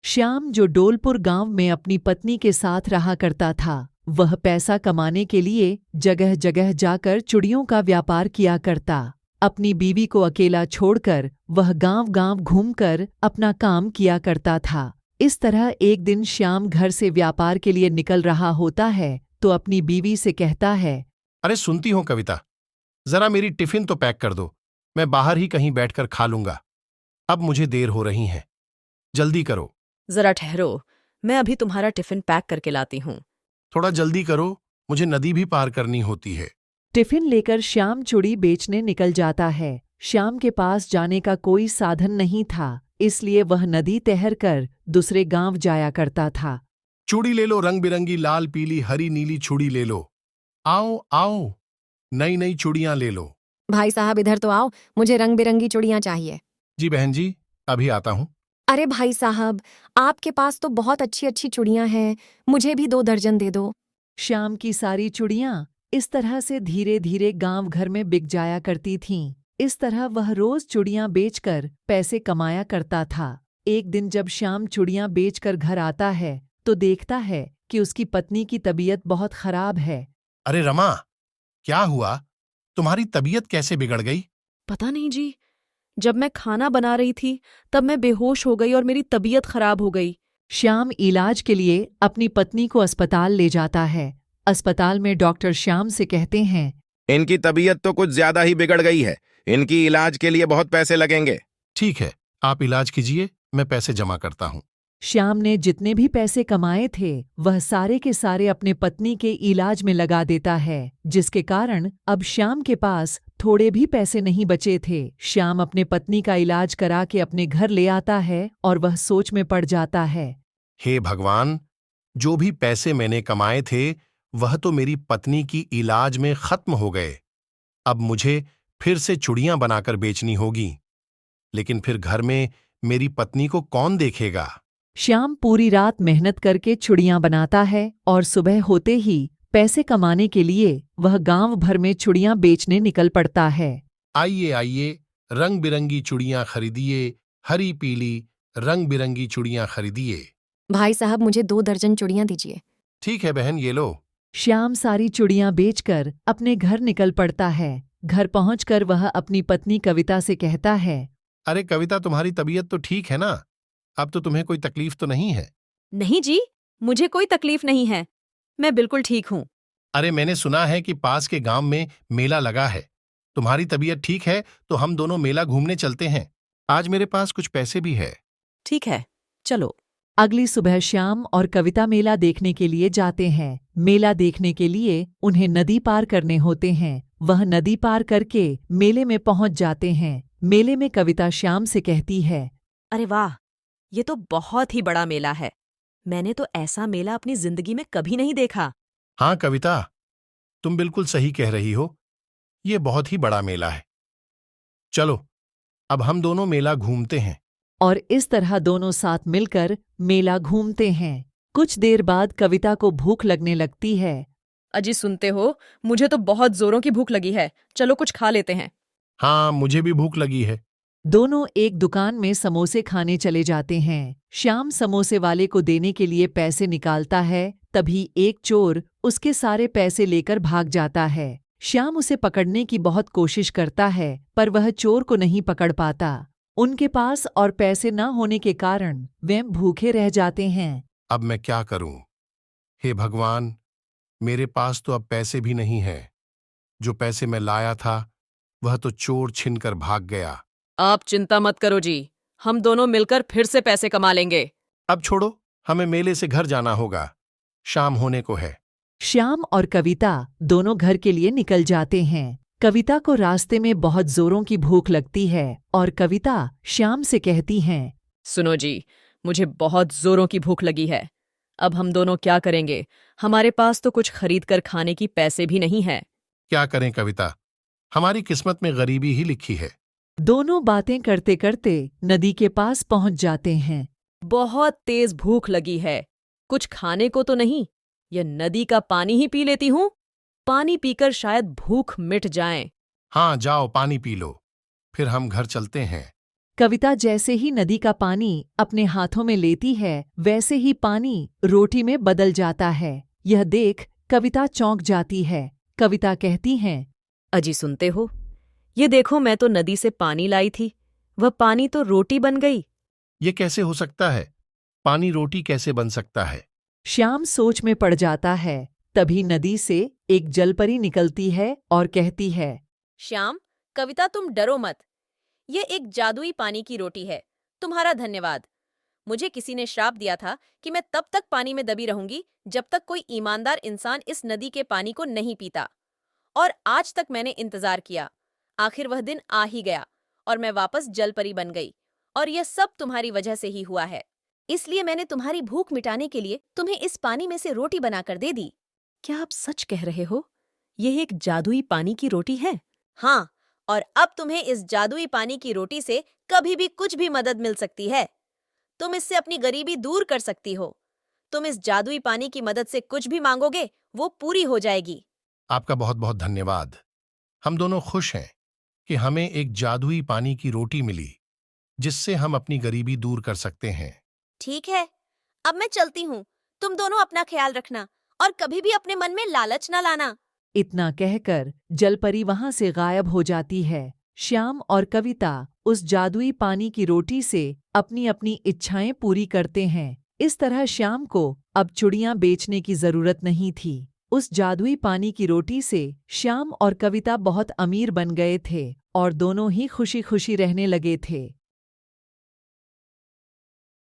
श्याम, जो डोलपुर गांव में अपनी पत्नी के साथ रहा करता था, वह पैसा कमाने के लिए जगह जगह जाकर चूड़ियों का व्यापार किया करता। अपनी बीवी को अकेला छोड़कर वह गांव-गांव घूमकर अपना काम किया करता था। इस तरह एक दिन श्याम घर से व्यापार के लिए निकल रहा होता है तो अपनी बीवी से कहता है, अरे सुनती हो कविता, जरा मेरी टिफिन तो पैक कर दो, मैं बाहर ही कहीं बैठकर खा लूंगा। अब मुझे देर हो रही है, जल्दी करो। जरा ठहरो, मैं अभी तुम्हारा टिफिन पैक करके लाती हूँ। थोड़ा जल्दी करो, मुझे नदी भी पार करनी होती है। टिफिन लेकर श्याम चूड़ी बेचने निकल जाता है। श्याम के पास जाने का कोई साधन नहीं था, इसलिए वह नदी तैर कर दूसरे गांव जाया करता था। चूड़ी ले लो, रंग बिरंगी लाल पीली हरी नीली चूड़ी ले लो। आओ आओ, नई नई चूड़ियां ले लो। भाई साहब इधर तो आओ, मुझे रंग बिरंगी चूड़ियां चाहिए। जी बहन जी, अभी आता हूँ। अरे भाई साहब, आपके पास तो बहुत अच्छी अच्छी चूड़ियां हैं, मुझे भी 2 दर्जन दे दो। श्याम की सारी चूड़ियां इस तरह से धीरे धीरे गांव घर में बिक जाया करती थीं। इस तरह वह रोज चूड़ियां बेचकर पैसे कमाया करता था। एक दिन जब श्याम चूड़ियां बेचकर घर आता है तो देखता है कि उसकी पत्नी की तबीयत बहुत खराब है। अरे रमा, क्या हुआ? तुम्हारी तबीयत कैसे बिगड़ गई? पता नहीं जी, जब मैं खाना बना रही थी तब मैं बेहोश हो गई और मेरी तबीयत खराब हो गई। श्याम इलाज के लिए अपनी पत्नी को अस्पताल ले जाता है। अस्पताल में डॉक्टर श्याम से कहते हैं, इनकी तबीयत तो कुछ ज्यादा ही बिगड़ गई है, इनकी इलाज के लिए बहुत पैसे लगेंगे। ठीक है, आप इलाज कीजिए, मैं पैसे जमा करता हूँ। श्याम ने जितने भी पैसे कमाए थे वह सारे के सारे अपने पत्नी के इलाज में लगा देता है, जिसके कारण अब श्याम के पास थोड़े भी पैसे नहीं बचे थे। श्याम अपने पत्नी का इलाज करा के अपने घर ले आता है और वह सोच में पड़ जाता है। हे भगवान, जो भी पैसे मैंने कमाए थे वह तो मेरी पत्नी की इलाज में खत्म हो गए। अब मुझे फिर से चूड़ियां बनाकर बेचनी होगी, लेकिन फिर घर में मेरी पत्नी को कौन देखेगा? श्याम पूरी रात मेहनत करके चूड़ियां बनाता है और सुबह होते ही पैसे कमाने के लिए वह गांव भर में चूड़ियां बेचने निकल पड़ता है। आइए आइए, रंग बिरंगी चूड़ियां खरीदिए, हरी पीली रंग बिरंगी चूड़ियां खरीदिए। भाई साहब मुझे 2 दर्जन चूड़ियां दीजिए। ठीक है बहन, ये लो। श्याम सारी चूड़ियां बेचकर अपने घर निकल पड़ता है। घर पहुंचकर वह अपनी पत्नी कविता से कहता है, अरे कविता, तुम्हारी तबीयत तो ठीक है ना? अब तो तुम्हें कोई तकलीफ तो नहीं है? नहीं जी, मुझे कोई तकलीफ नहीं है, मैं बिल्कुल ठीक हूँ। अरे मैंने सुना है कि पास के गांव में मेला लगा है। तुम्हारी तबीयत ठीक है तो हम दोनों मेला घूमने चलते हैं। आज मेरे पास कुछ पैसे भी है। ठीक है, चलो। अगली सुबह श्याम और कविता मेला देखने के लिए जाते हैं। मेला देखने के लिए उन्हें नदी पार करने होते हैं। वह नदी पार करके मेले में पहुंच जाते हैं। मेले में कविता श्याम से कहती है, अरे वाह, ये तो बहुत ही बड़ा मेला है। मैंने तो ऐसा मेला अपनी जिंदगी में कभी नहीं देखा। हाँ कविता, तुम बिल्कुल सही कह रही हो, ये बहुत ही बड़ा मेला है। चलो, अब हम दोनों मेला घूमते हैं। और इस तरह दोनों साथ मिलकर मेला घूमते हैं। कुछ देर बाद कविता को भूख लगने लगती है। अजी सुनते हो, मुझे तो बहुत जोरों की भूख लगी है, चलो कुछ खा लेते हैं। हाँ, मुझे भी भूख लगी है। दोनों एक दुकान में समोसे खाने चले जाते हैं। श्याम समोसे वाले को देने के लिए पैसे निकालता है, तभी एक चोर उसके सारे पैसे लेकर भाग जाता है। श्याम उसे पकड़ने की बहुत कोशिश करता है, पर वह चोर को नहीं पकड़ पाता। उनके पास और पैसे न होने के कारण वे भूखे रह जाते हैं। अब मैं क्या करूं? हे भगवान, मेरे पास तो अब पैसे भी नहीं हैं। जो पैसे मैं लाया था वह तो चोर छीनकर भाग गया। आप चिंता मत करो जी, हम दोनों मिलकर फिर से पैसे कमा लेंगे। अब छोड़ो, हमें मेले से घर जाना होगा, शाम होने को है। श्याम और कविता दोनों घर के लिए निकल जाते हैं। कविता को रास्ते में बहुत जोरों की भूख लगती है और कविता श्याम से कहती हैं, सुनो जी, मुझे बहुत जोरों की भूख लगी है। अब हम दोनों क्या करेंगे? हमारे पास तो कुछ खरीद कर खाने की पैसे भी नहीं है। क्या करें कविता, हमारी किस्मत में गरीबी ही लिखी है। दोनों बातें करते करते नदी के पास पहुंच जाते हैं। बहुत तेज भूख लगी है, कुछ खाने को तो नहीं, यह नदी का पानी ही पी लेती हूँ। पानी पीकर शायद भूख मिट जाए। हाँ जाओ, पानी पी लो, फिर हम घर चलते हैं। कविता जैसे ही नदी का पानी अपने हाथों में लेती है वैसे ही पानी रोटी में बदल जाता है। यह देख कविता चौंक जाती है। कविता कहती हैं, अजी सुनते हो, ये देखो, मैं तो नदी से पानी लाई थी, वह पानी तो रोटी बन गई। ये कैसे हो सकता है? पानी रोटी कैसे बन सकता है? श्याम सोच में पड़ जाता है। तभी नदी से एक जलपरी निकलती है और कहती है, श्याम, कविता तुम डरो मत, ये एक जादुई पानी की रोटी है। तुम्हारा धन्यवाद। मुझे किसी ने श्राप दिया था कि मैं तब तक पानी में दबी रहूंगी जब तक कोई ईमानदार इंसान इस नदी के पानी को नहीं पीता, और आज तक मैंने इंतजार किया। आखिर वह दिन आ ही गया और मैं वापस जलपरी बन गई, और यह सब तुम्हारी वजह से ही हुआ है। इसलिए मैंने तुम्हारी भूख मिटाने के लिए तुम्हें इस पानी में से रोटी बनाकर दे दी। क्या आप सच कह रहे हो? यह एक जादुई पानी की रोटी है? हाँ, और अब तुम्हें इस जादुई पानी की रोटी से कभी भी कुछ भी मदद मिल सकती है। तुम इससे अपनी गरीबी दूर कर सकती हो। तुम इस जादुई पानी की मदद से कुछ भी मांगोगे वो पूरी हो जाएगी। आपका बहुत बहुत धन्यवाद। हम दोनों खुश हैं कि हमें एक जादुई पानी की रोटी मिली जिससे हम अपनी गरीबी दूर कर सकते हैं। ठीक है, अब मैं चलती हूँ। तुम दोनों अपना ख्याल रखना और कभी भी अपने मन में लालच न लाना। इतना कहकर जलपरी वहां से गायब हो जाती है। श्याम और कविता उस जादुई पानी की रोटी से अपनी अपनी इच्छाएं पूरी करते हैं। इस तरह श्याम को अब चूड़ियां बेचने की जरूरत नहीं थी। उस जादुई पानी की रोटी से श्याम और कविता बहुत अमीर बन गए थे और दोनों ही खुशी खुशी रहने लगे थे।